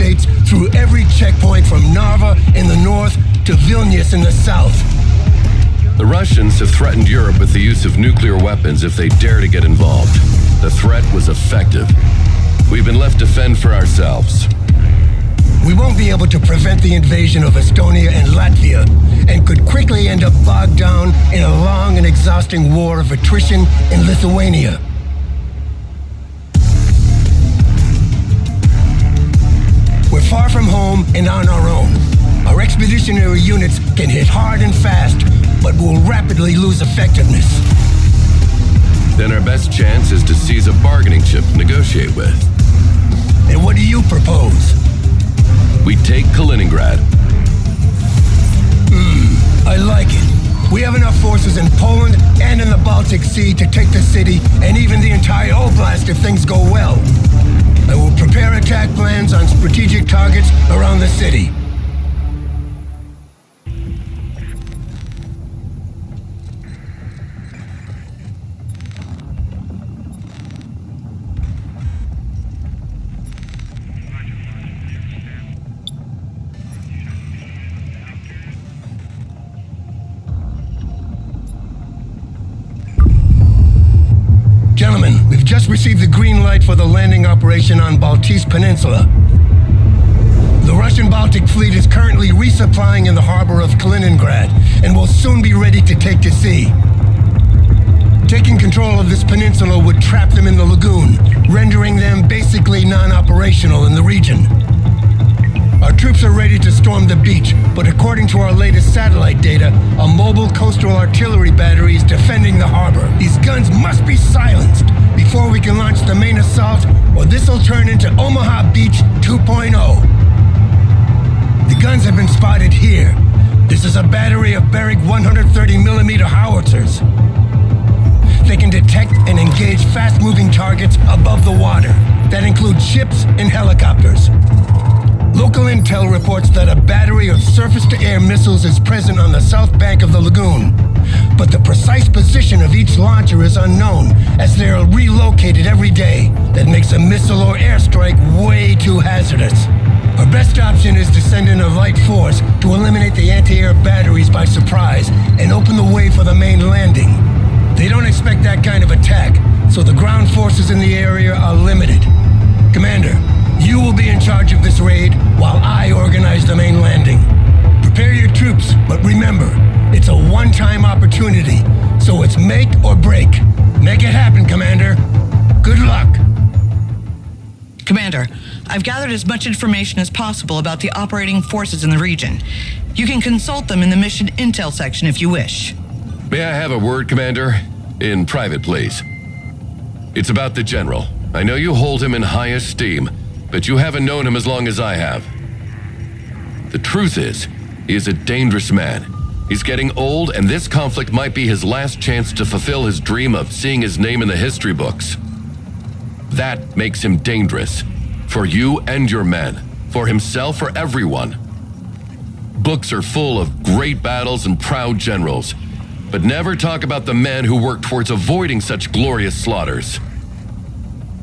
states through every checkpoint from Narva in the north to Vilnius in the south. The Russians have threatened Europe with the use of nuclear weapons if they dare to get involved. The threat was effective. We've been left to fend for ourselves. We won't be able to prevent the invasion of Estonia and Latvia, and could quickly end up bogged down in a long and exhausting war of attrition in Lithuania. We're far from home and on our own. Our expeditionary units can hit hard and fast, but will rapidly lose effectiveness. Then our best chance is to seize a bargaining chip to negotiate with. And what do you propose? We take Kaliningrad. I like it. We have enough forces in Poland and in the Baltic Sea to take the city and even the entire oblast if things go well. I will prepare attack plans on strategic targets around the city. Gentlemen, we've just received the green light for the landing operation on Baltese Peninsula. The Russian Baltic Fleet is currently resupplying in the harbor of Kaliningrad and will soon be ready to take to sea. Taking control of this peninsula would trap them in the lagoon, rendering them basically non-operational in the region. Our troops are ready to storm the beach, but according to our latest satellite data, a mobile coastal artillery battery is defending the harbor. These guns must be silenced before we can launch the main assault, or this'll turn into Omaha Beach 2.0. The guns have been spotted here. This is a battery of Berg 130mm howitzers. They can detect and engage fast-moving targets above the water. That includes ships and helicopters. Local intel reports that a battery of surface-to-air missiles is present on the south bank of the lagoon. But the precise position of each launcher is unknown, as they are relocated every day. That makes a missile or airstrike way too hazardous. Our best option is to send in a light force to eliminate the anti-air batteries by surprise and open the way for the main landing. They don't expect that kind of attack, so the ground forces in the area are limited. Commander, you will be in charge of this raid while I organize the main landing. Prepare your troops, but remember, it's a one-time opportunity, so it's make or break. Make it happen, Commander. Good luck. Commander, I've gathered as much information as possible about the operating forces in the region. You can consult them in the mission intel section if you wish. May I have a word, Commander? In private, please. It's about the General. I know you hold him in high esteem, but you haven't known him as long as I have. The truth is, he is a dangerous man. He's getting old, and this conflict might be his last chance to fulfill his dream of seeing his name in the history books. That makes him dangerous. For you and your men. For himself, for everyone. Books are full of great battles and proud generals, but never talk about the men who work towards avoiding such glorious slaughters.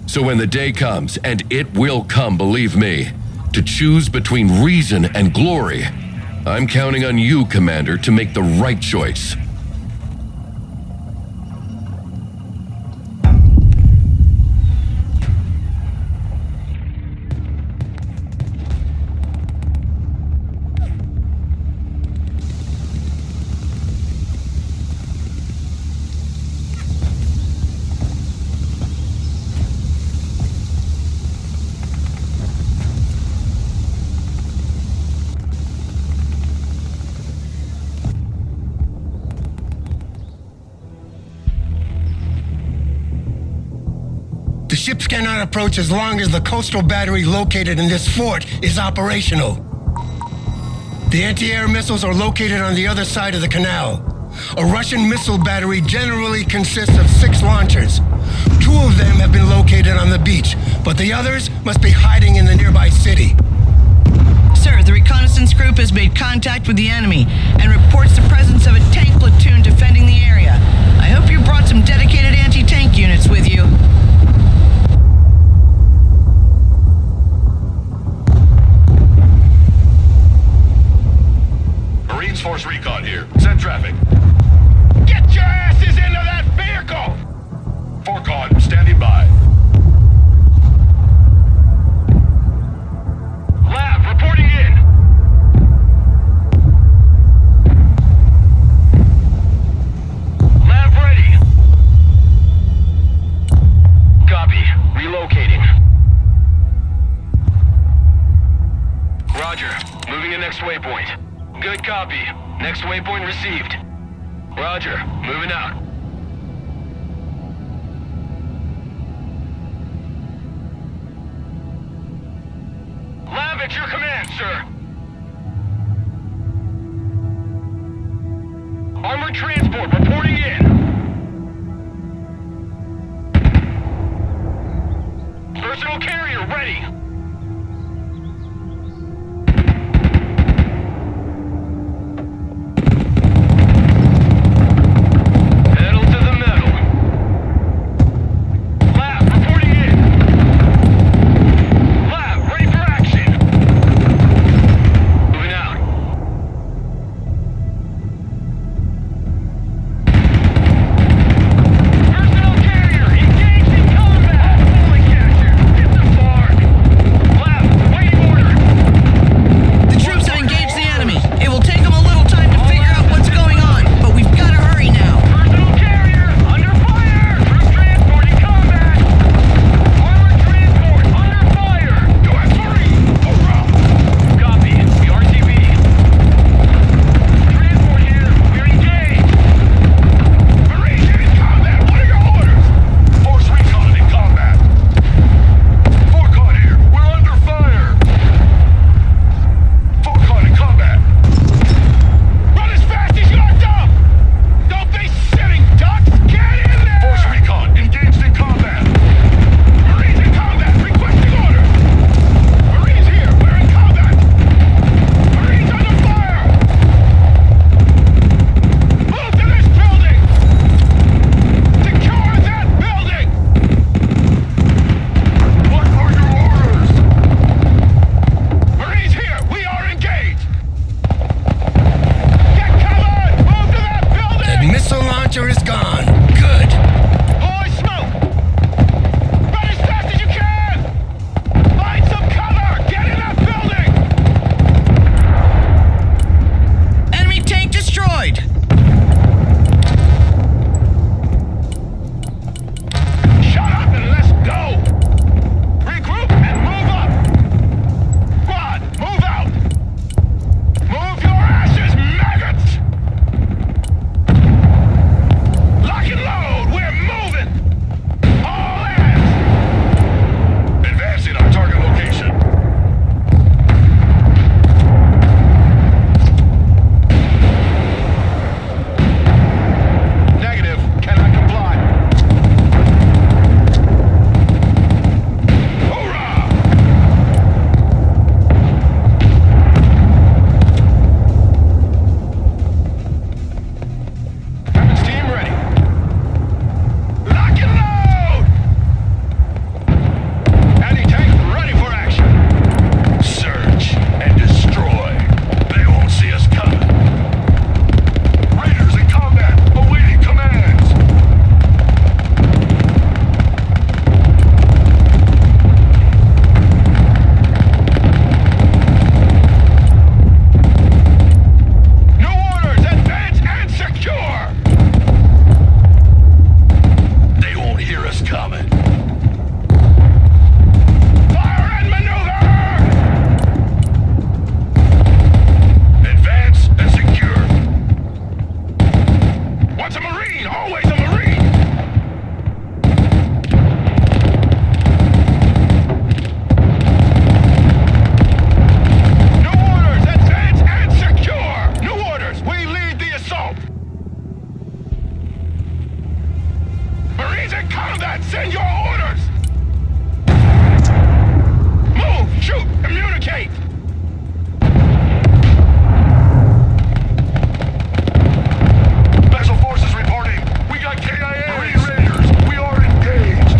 So when the day comes, and it will come, believe me, to choose between reason and glory, I'm counting on you, Commander, to make the right choice. The ships cannot approach as long as the coastal battery located in this fort is operational. The anti-air missiles are located on the other side of the canal. A Russian missile battery generally consists of 6 launchers. 2 of them have been located on the beach, but the others must be hiding in the nearby city. Sir, the reconnaissance group has made contact with the enemy and reports the presence of a tank platoon defending the area. I hope you brought some dedicated anti-tank units with you. Copy. Next waypoint received. Roger. Moving out. Lab at your command, sir. Armored transport reporting in. Personal carrier ready. Pedal to the metal. Lab reporting in. Lab ready for action. Moving out. Personal carrier engaged in combat. Holy catcher. Hit the mark. Lab waiting order. The troops have engaged the enemy. It will take them a little time to figure out what's going on, but we've got to hurry now. Personal carrier under fire. Troop transport in combat. Armored transport under fire. U.S. Marine. Hoorah. Copy. The RTB. Transport here. We're engaged. Marines in combat. What are your orders? Force recon in combat. Forcon here. We're under fire. Forcon in combat. Run as fast as you're dumb! Don't be sitting ducks! Get in there! Force recon engaged in combat. Marines in combat, requesting orders. Marines here, we're in combat. Marines under fire. Move to this building. Secure that building. What are your orders? Marines here, we are engaged. Get covered! Move to that building! That missile launcher is gone. Good. Holy smoke! Run as fast as you can! Find some cover! Get in that building! Enemy tank destroyed. Shut up and let's go! Regroup and move up! Squad, move out! Move your asses, maggots! Lock and load! We're moving! All hands! Advancing our target location. Negative. Cannot comply. Hoorah! Captain's team ready. Lock and load! Anti-tank ready for action. Search and destroy. They won't see us coming. Raiders in combat, awaiting commands. New orders, advance and secure! They won't hear us coming. Fire and maneuver! Advance and secure. Once a Marine, always a Marine! New orders, advance and secure! New orders, we lead the assault! Marines in combat, send your orders! Move, shoot, communicate! Special forces reporting. We got KIA. Marine Raiders, we are engaged.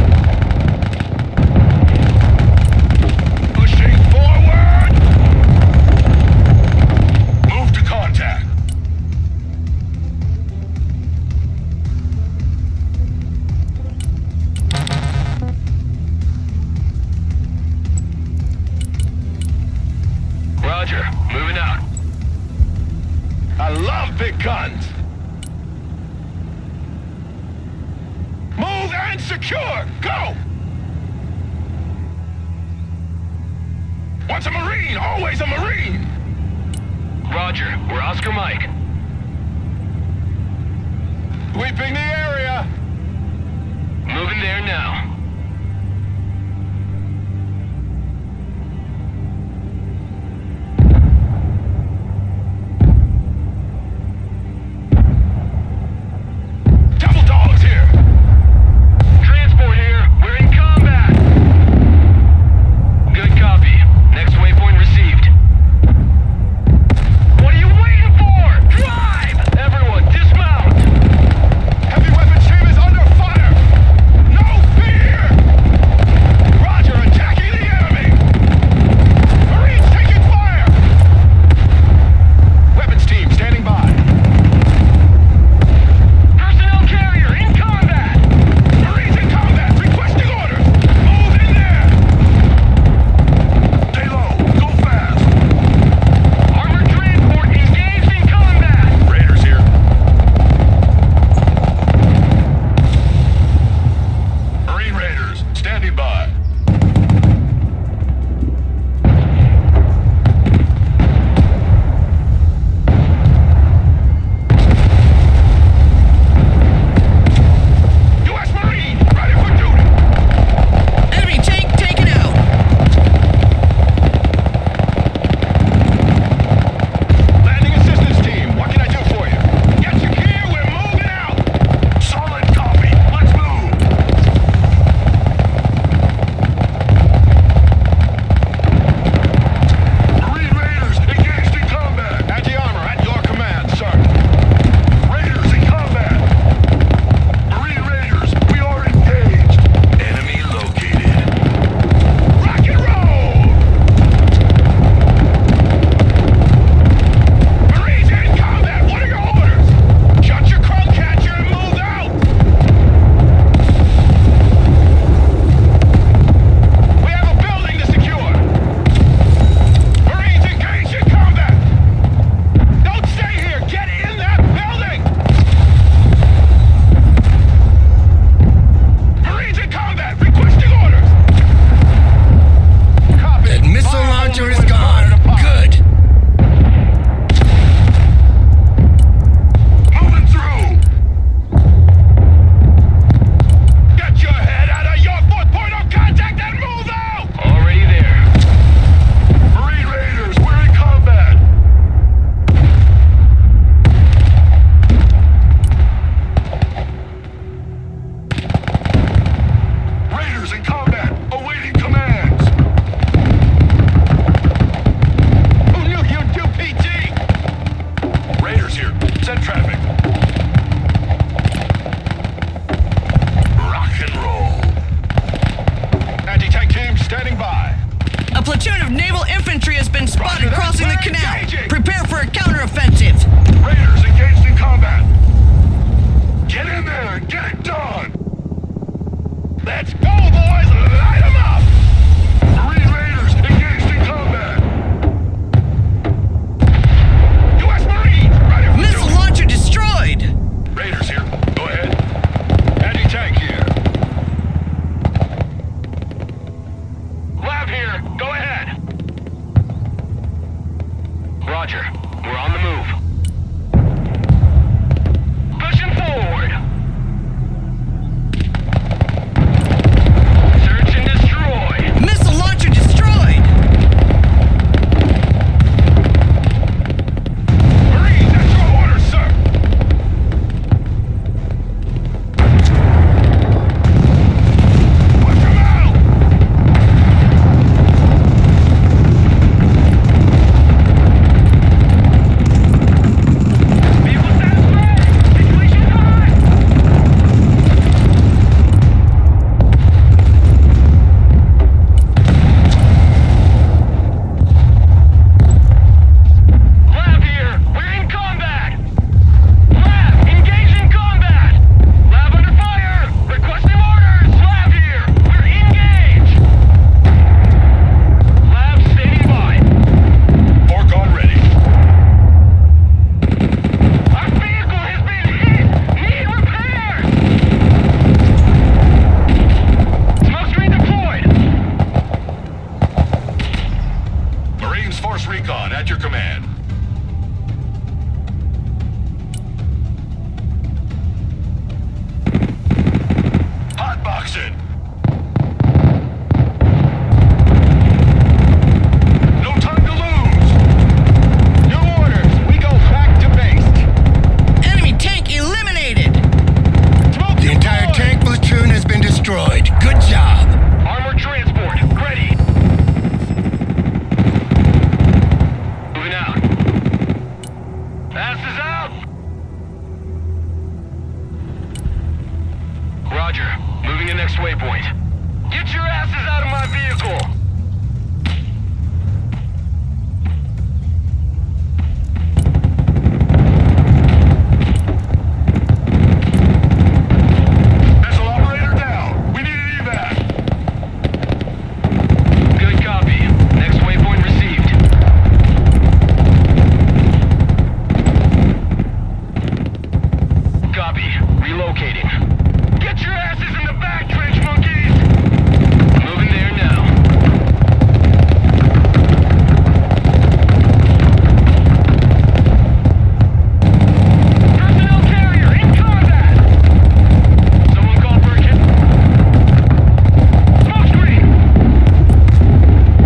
Pushing forward. Move to contact. Roger, moving out. I love big guns. Move and secure! Go! Once a Marine, always a Marine! Roger, we're Oscar Mike. Sweeping the area! Moving there now. Double dogs here! Transport here, we're in combat! Good copy. Next waypoint received. What are you waiting for? Drive! Everyone, dismount! Heavy weapons team is under fire! No fear! Roger, attacking the enemy! Marines taking fire! Weapons team standing by. Personnel carrier in combat! Marines in combat, requesting orders! Move in there! Stay low, go fast! Armored transport engaged in combat! Raiders here. Marine Raiders, standing by. U.S. Marine, ready for duty! Enemy tank taken out. Landing assistance team, what can I do for you? Get your gear, we're moving out! Solid copy, let's move! Marine Raiders engaged in combat! Anti-armor at your command, sir. Raiders in combat! Marine Raiders, we are engaged! Enemy located. Rock and roll! Marines in combat! What are your orders? Shut your crow catcher and move out! We have a building to secure! Marines engaged in combat! Don't stay here! Get in that building! Marines in combat! Requesting orders! Copy. That missile Fire launcher only is when gone. fired upon. Good. Moving through! Get your head out of your fourth point of contact and move out! Already there. Marine Raiders, we're in combat! Raiders in combat, awaiting commands! Who knew you'd do PT? Raiders here, send traffic. Rock and roll. Anti-tank team standing by. A platoon of naval infantry has been spotted Roger that, crossing the we're canal. engaging. Prepare for a counteroffensive. Raiders engaged in combat. Get in there and get it done. Let's go, boys. Light 'em up. Marine Raiders engaged in combat. U.S. Marines ready for Missile duty. launcher destroyed. Raiders here. Go ahead. Anti-tank here. Lab here. Go ahead. Roger. We're on the move. Pushing forward. destruction! No time to lose! New orders! We go back to base! Enemy tank eliminated! Smoke The entire tank platoon has been destroyed. Good job. Armored transport, ready! Moving out. Asses out! Roger. Moving the next waypoint. Get your asses out of my vehicle! Vessel operator down. We need an evac. Good copy. Next waypoint received. Copy. Relocating. Get your asses in the back, trench monkeys! Moving there now. Personnel carrier in combat! Someone call for a kit. Smoke screen!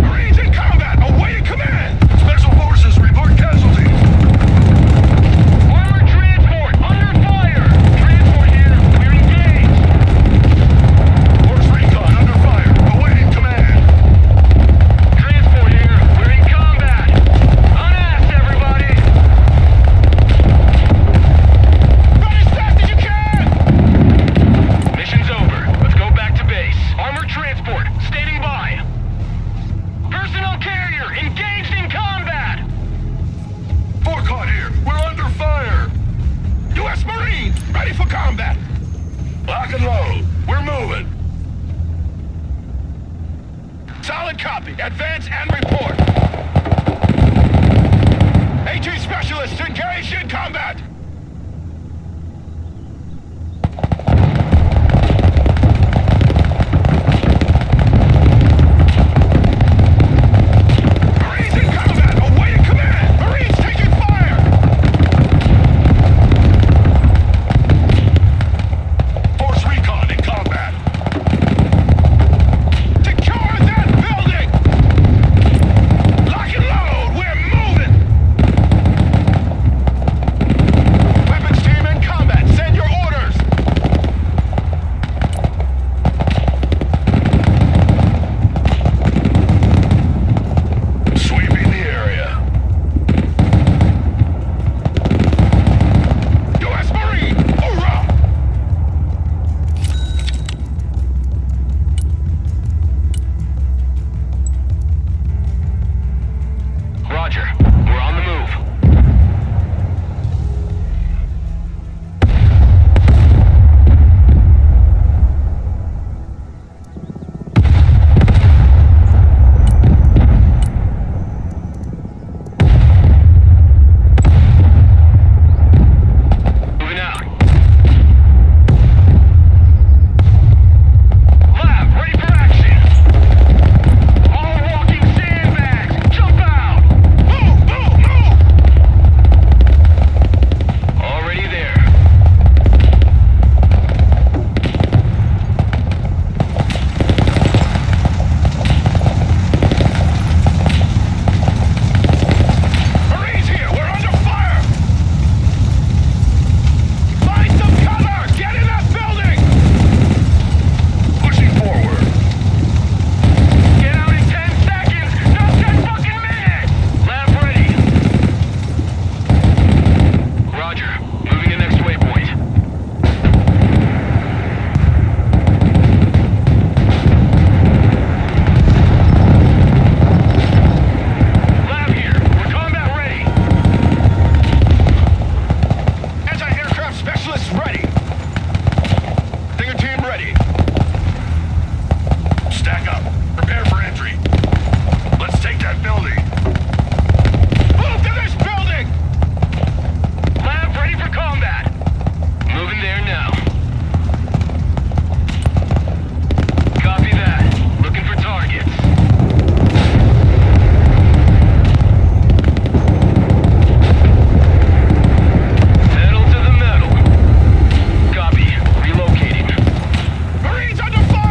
Marines in combat! Awaiting command! Special forces report casualties! Armored transport under fire! Transport here, we're engaged! Force recon under fire, awaiting command! Transport here, we're in combat! Unass, everybody! Run as fast as you can! Mission's over. Let's go back to base. Armored transport, standing by. Personnel carrier, engaged in combat! Forecon here, we're under fire! U.S. Marines, ready for combat! Lock and load, we're moving! Solid copy, advance and report! AT specialists engaged in combat! Marines in combat, awaiting command! Marines taking fire! Force recon in combat! Secure that building! Lock and load, we're moving! Weapons team in combat, send your orders! Sweeping the area. U.S. Marine, hoorah! Roger, we're on the move. Moving out. Lab, ready for action! All walking sandbags, jump out! Move, move, move! Already there. Marines here, we're under fire! Find some cover! Get in that building! Pushing forward. Get out in 10 seconds! No 10 fucking minutes! Lab ready. Roger. Moving to next waypoint. Lab here. We're combat ready. Anti-aircraft specialists ready. Stinger team ready. Stack up. Prepare for entry. Let's take that building. Move to this building! Lab ready for combat. Moving there now. Copy that. Looking for targets. Pedal to the metal. Copy. Relocating. Marines under fire!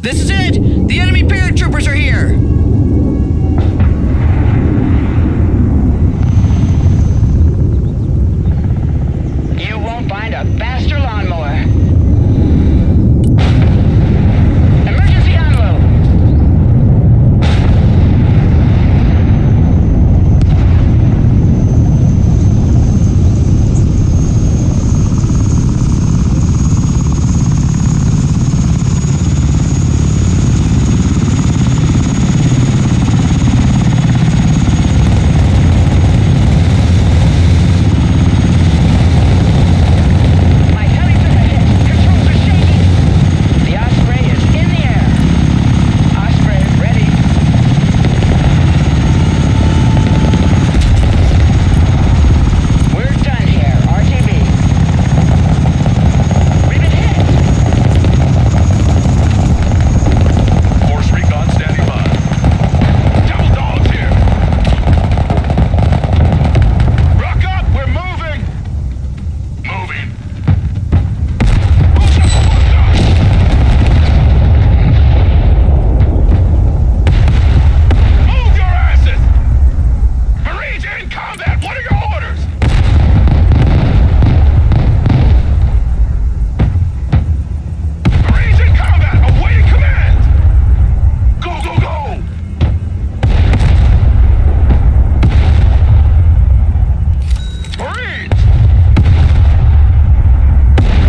This is it! The enemy paratroopers are here! You won't find a faster lawnmower. Emergency unload. My helis are ahead. Controls are shaking. The Osprey is in the air. Osprey ready. We're done here. RTB. We've been hit. Force recon standing by. Double dogs here. Rock up, we're moving. Moving. Move the fuck up. Move your asses. Marines in combat. What are your orders? Marines in combat. Awaiting command. Go, go, go. Marines!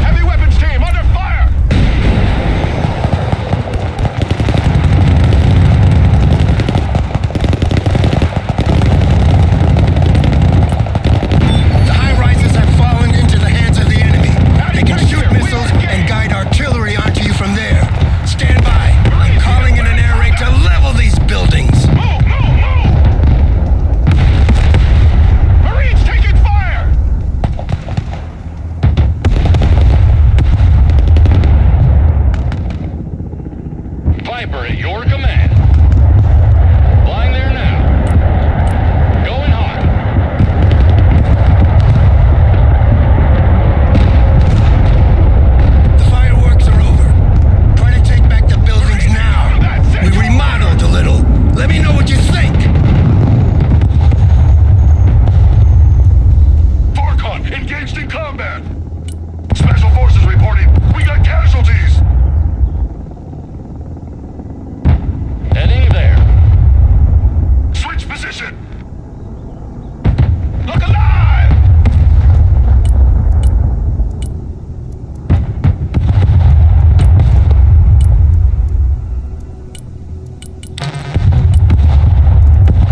Heavy weapons team under fire! The high-rises have fallen into the hands of the enemy. They can shoot missiles and guide artillery onto you from there. Stand by. I'm calling in an air raid to level these buildings. Move, move, move! Marines taking fire! Viper at your command. Flying there now. Going hard. The fireworks are over. Try to take back the buildings now. We remodeled a little. Let me know what you think. Farcon engaged in combat! Special forces reporting. We got casualties! Heading there. Switch position! Look alive!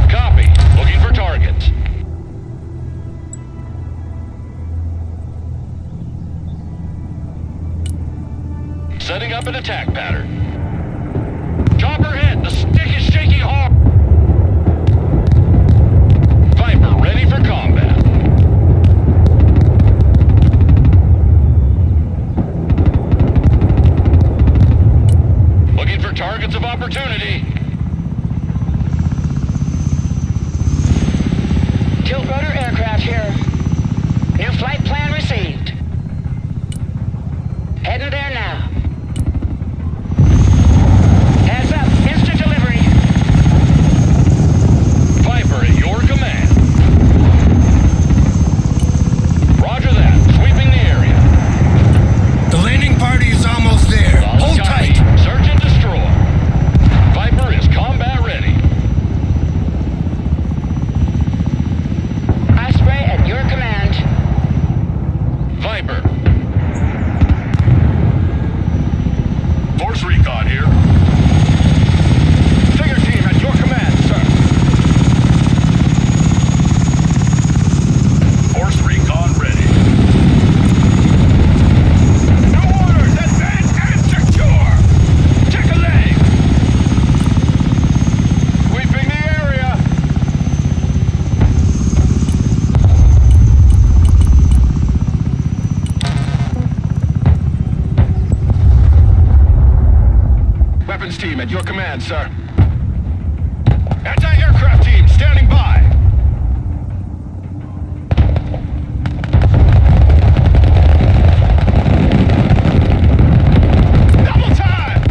Copy. Looking for targets. Setting up an attack pattern. Chopper hit! The stick is shaking hard! Viper ready for combat. Looking for targets of opportunity. Tilt rotor aircraft here. New flight plan received. Heading there now. Heads up, instant delivery. Viper at your command. Roger that. Sweeping the area. The landing party is almost there. Hold Copy. tight. Search and destroy. Viper is combat ready. Osprey at your command. Viper. Force recon here. Stinger team at your command, sir. Force recon ready. New orders, advance and secure! Check a leg! Sweeping the area! Weapons team at your command, sir. Anti-aircraft team standing by. Double time!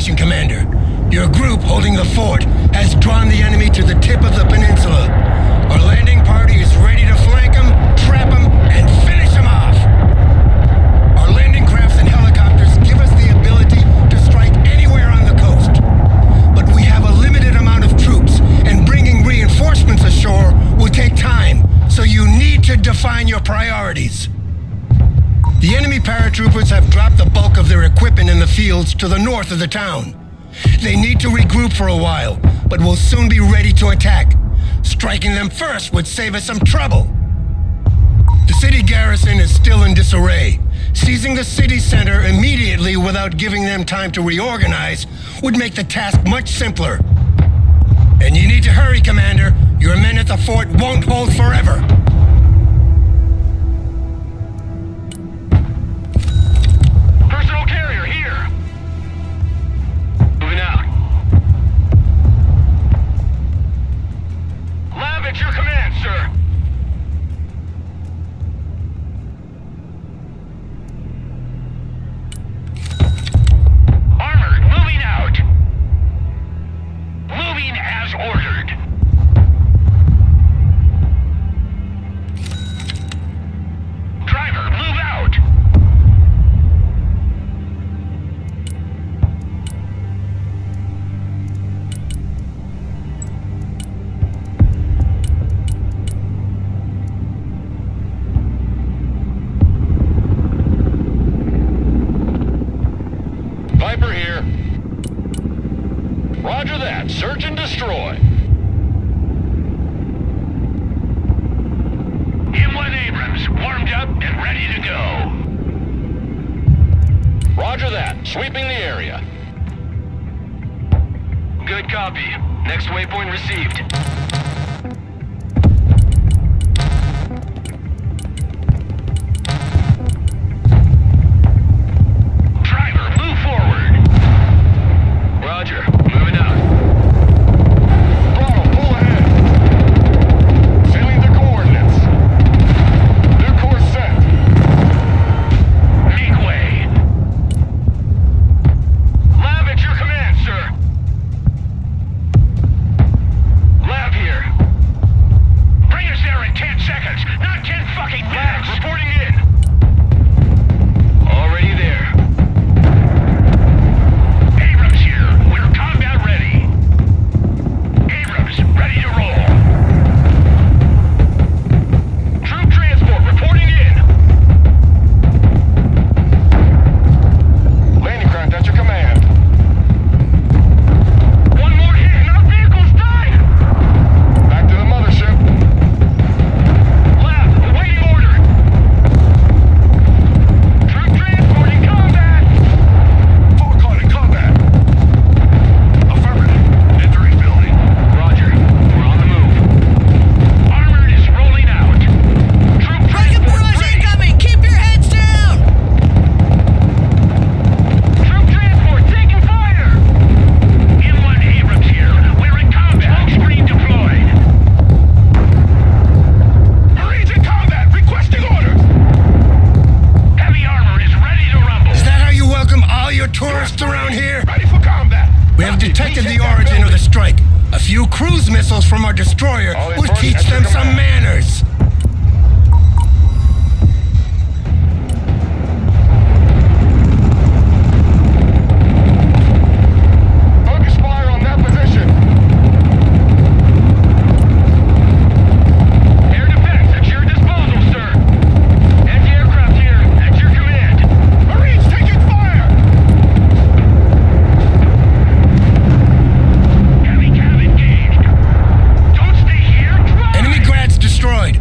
information, Commander. Your group holding the fort has drawn the enemy to the tip of the peninsula. Our landing party is ready to flank them, trap them, and finish them off. Our landing crafts and helicopters give us the ability to strike anywhere on the coast. But we have a limited amount of troops, and bringing reinforcements ashore will take time, so you need to define your priorities. The enemy paratroopers have dropped the bulk of their equipment in the fields to the north of the town. They need to regroup for a while, but will soon be ready to attack. Striking them first would save us some trouble. The city garrison is still in disarray. Seizing the city center immediately without giving them time to reorganize would make the task much simpler. And you need to hurry, Commander. Your men at the fort won't hold forever. Personal carrier here. Moving out. Lab at your command, sir. Armored, moving out. Moving as ordered. Driver, move out. Viper here. Roger that. Search and destroy. M1 Abrams, warmed up and ready to go. Roger that. Sweeping the area. Good copy. Next waypoint received. Driver, move forward. Roger. Moving out. Bravo, pull ahead. Sailing the coordinates. New course set. Make way. Lab at your command, sir. Lab here. Bring us there in 10 seconds, not 10 fucking minutes. Reporting in. Already there. Abrams here. We're combat ready. Abrams, ready to roll. Troop transport reporting in. Landing craft at your command. One more hit and our vehicle's dying. Back to the mothership. Lab, awaiting order. Troop transport in combat. Full caught in combat. Affirmative. Entering building. Roger. We're on the move. Armored is rolling out. Troop Rocket transport barrage ready. incoming! Keep your heads down! Troop transport taking fire. M1 Abrams here. We're in combat. Smoke screen deployed. Marines in combat. Requesting orders. Heavy armor is ready to rumble. Is that how you welcome all your tourists around here? Ready for combat. We have detected the origin of the strike. A few cruise missiles from our destroyer All will reports teach at your them some command. manners. Focus fire on that position. Air defense at your disposal, sir. Anti-aircraft here at your command. Marines taking fire. Heavy cab engaged. Don't stay here. Drive. Enemy grads destroyed.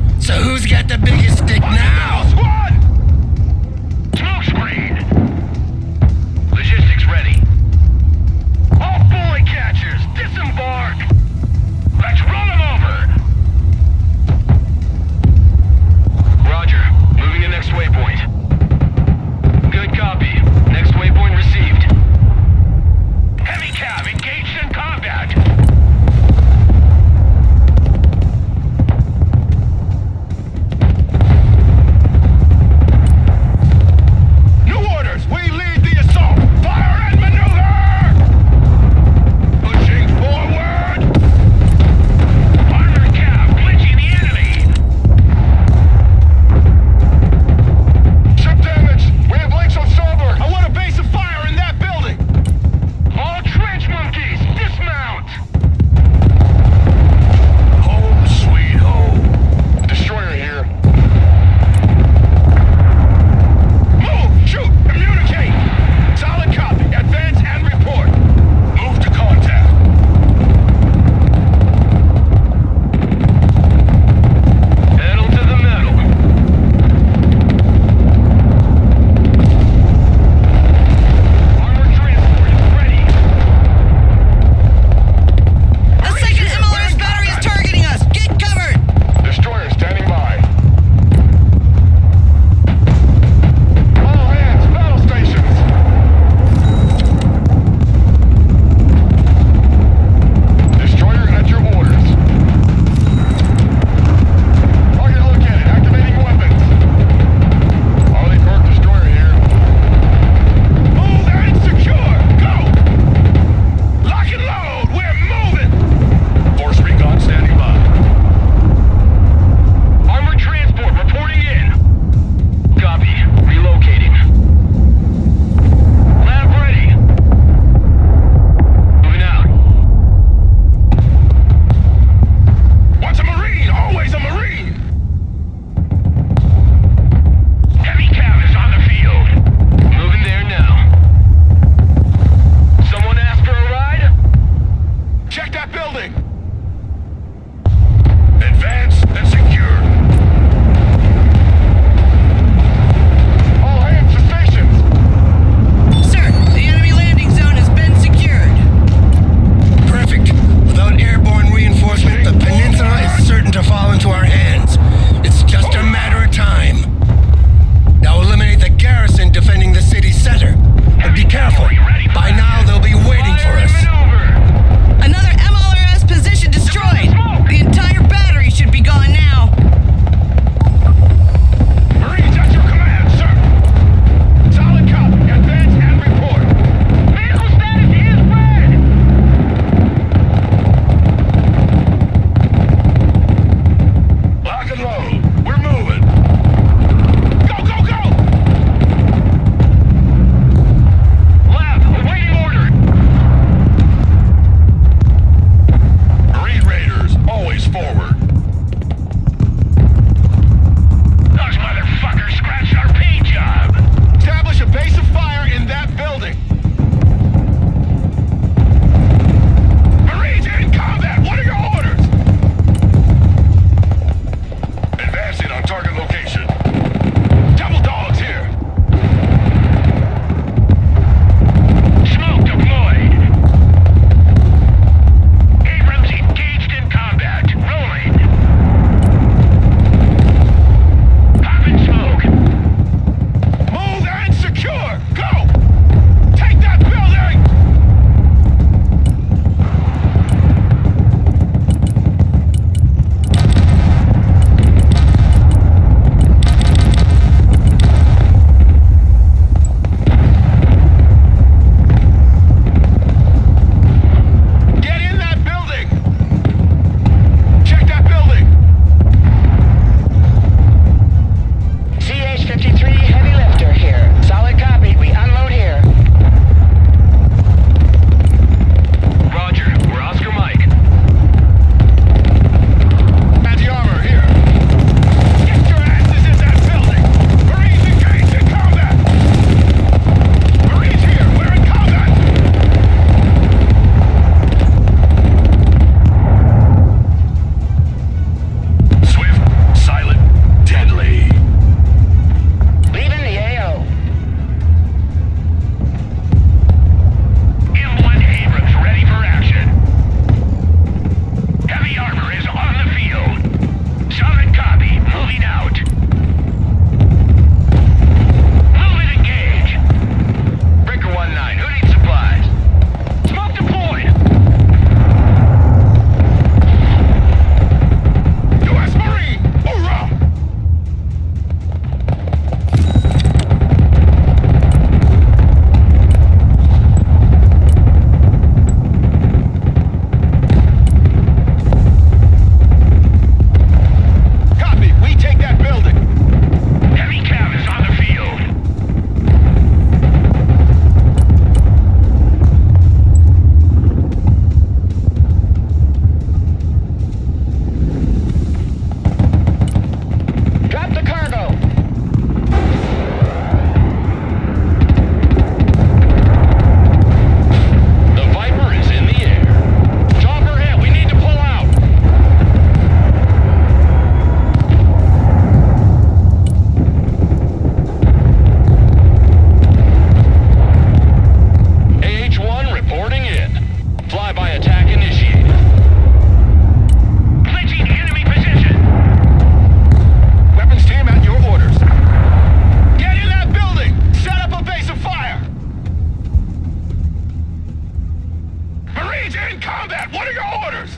Marines in combat! What are your orders?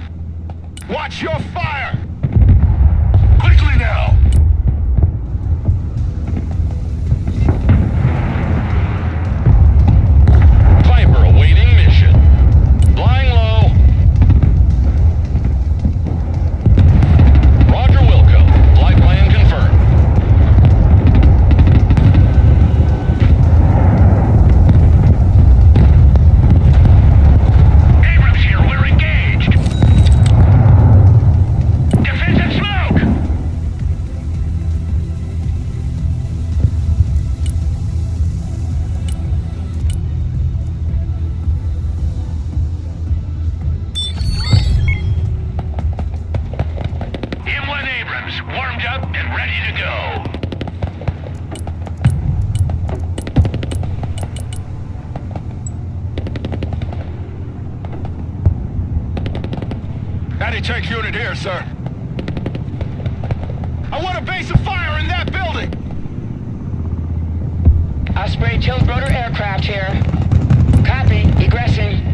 Watch your fire! Quickly now! Viper awaiting mission. Flying low. Roger Wilco. Flight plan confirmed. Abrams here, we're engaged. Defensive smoke! M1 Abrams, warmed up and ready to go. Anti-tank unit here, sir. I want a base of fire in that building! Osprey tiltrotor aircraft here. Copy. Egressing.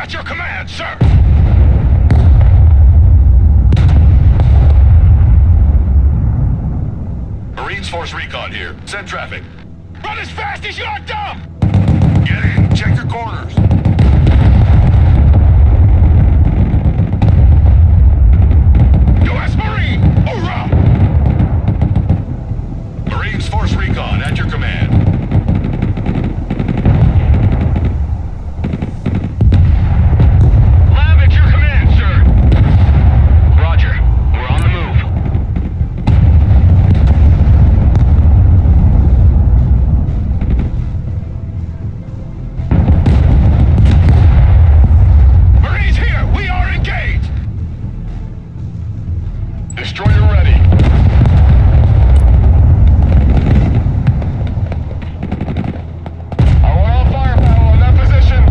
At your command, sir! Marines Force Recon here. Send traffic. Run as fast as you're dumb! Get in. Check your corners. U.S. Marine! Hoorah! Marines Force Recon at your command. Lab at your command, sir. Roger. We're on the move. Marines here! We are engaged! Destroyer ready. I want all firepower on that position.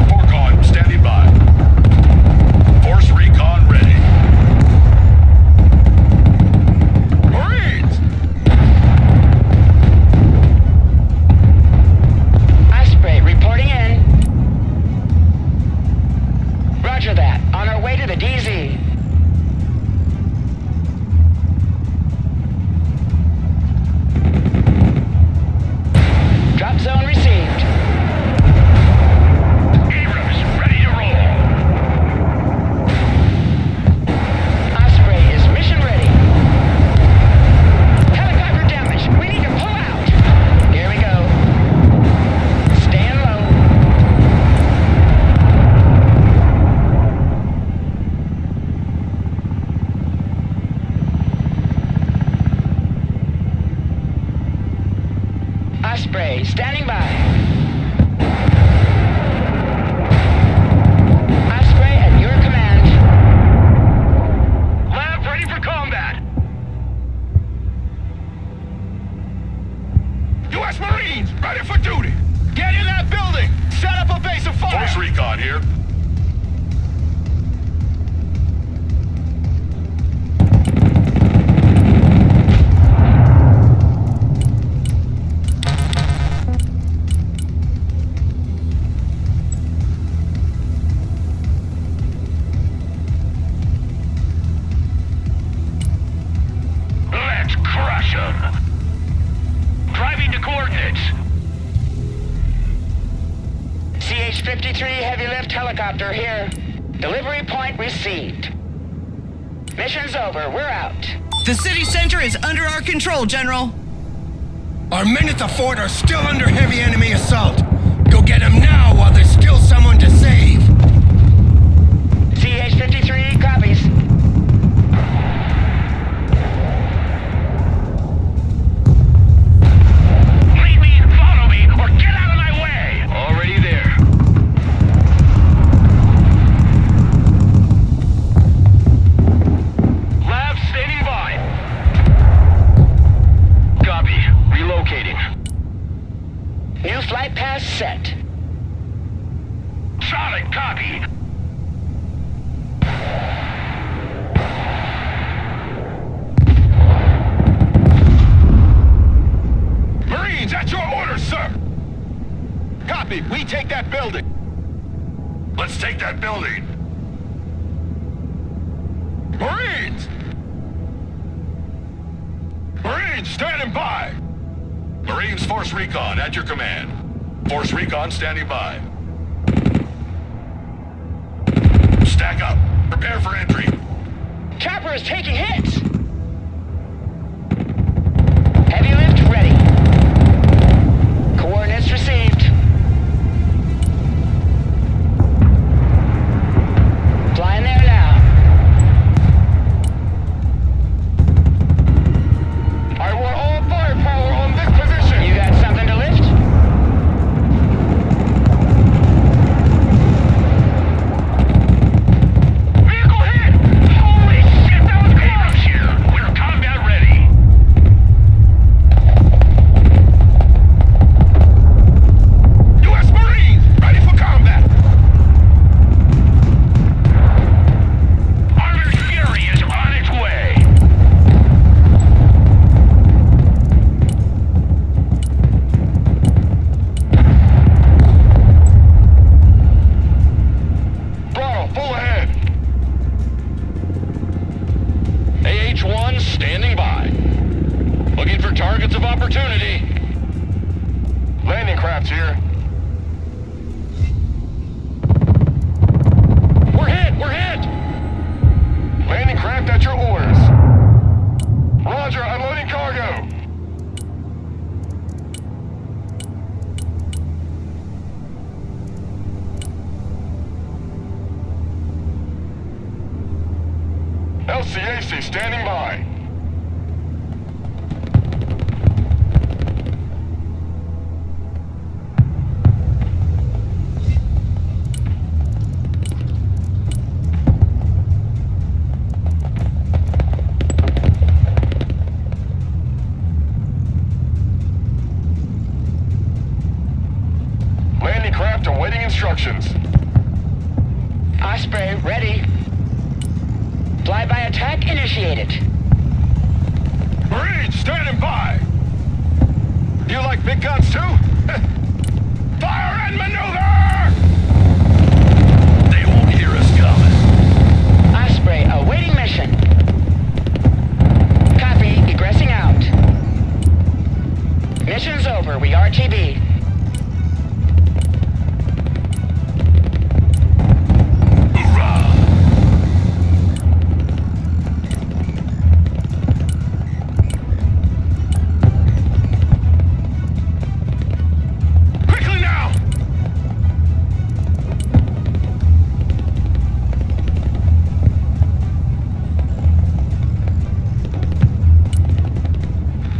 Forecon standing by. Force Recon ready. Marines! Osprey reporting in. Roger that. On our way to the DZ. Drop zone received. Abrams ready to roll. Osprey is mission ready. Helicopter damage. We need to pull out. Here we go. Staying low. Osprey standing by. Osprey at your command. Lab ready for combat. U.S. Marines ready for duty. Get in that building. Set up a base of fire. Force Recon here. Let's crush them. Driving to coordinates. CH-53 heavy lift helicopter here. Delivery point received. Mission's over. We're out. The city center is under our control, General. Our men at the fort are still under heavy enemy assault. Go get them now while there's still someone to save. CH-53 copies. Lead me, follow me, or get out of my way. Already there. Lab standing by. Copy. Relocating. New flight path set. Solid copy. Marines, at your orders, sir. Copy. We take that building. Let's take that building. Marines! Marines, standing by. Marines Force Recon at your command. Force Recon standing by. Stack up. Prepare for entry. Chopper is taking hits. Heavy lift ready. opportunity. Landing craft here. We're hit! We're hit! Landing craft at your orders. Roger, unloading cargo. LCAC standing by. Landing craft awaiting instructions. Osprey, ready. Flyby attack initiated. Marines standing by. You like big guns too? Fire and maneuver! They won't hear us coming. Osprey, awaiting mission. Copy, egressing out. Mission's over, we RTB.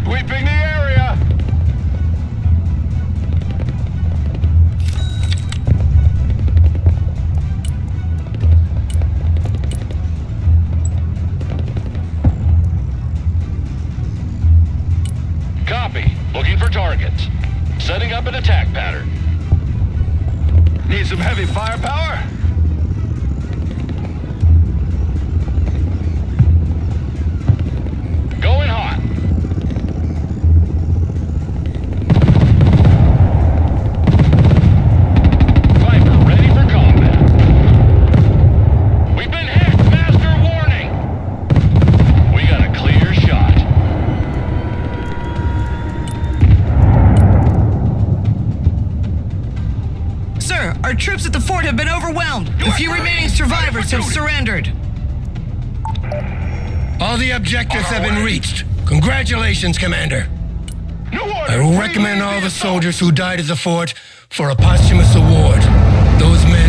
Sweeping the area! Copy. Looking for targets. Setting up an attack pattern. Need some heavy firepower? Going hot. Viper ready for combat. We've been hit! Master warning! We got a clear shot. Sir, our troops at the fort have been overwhelmed. The few remaining survivors have surrendered. All the objectives have been reached. Congratulations, Commander. New order! I will recommend all the soldiers who died at the fort for a posthumous award. Those men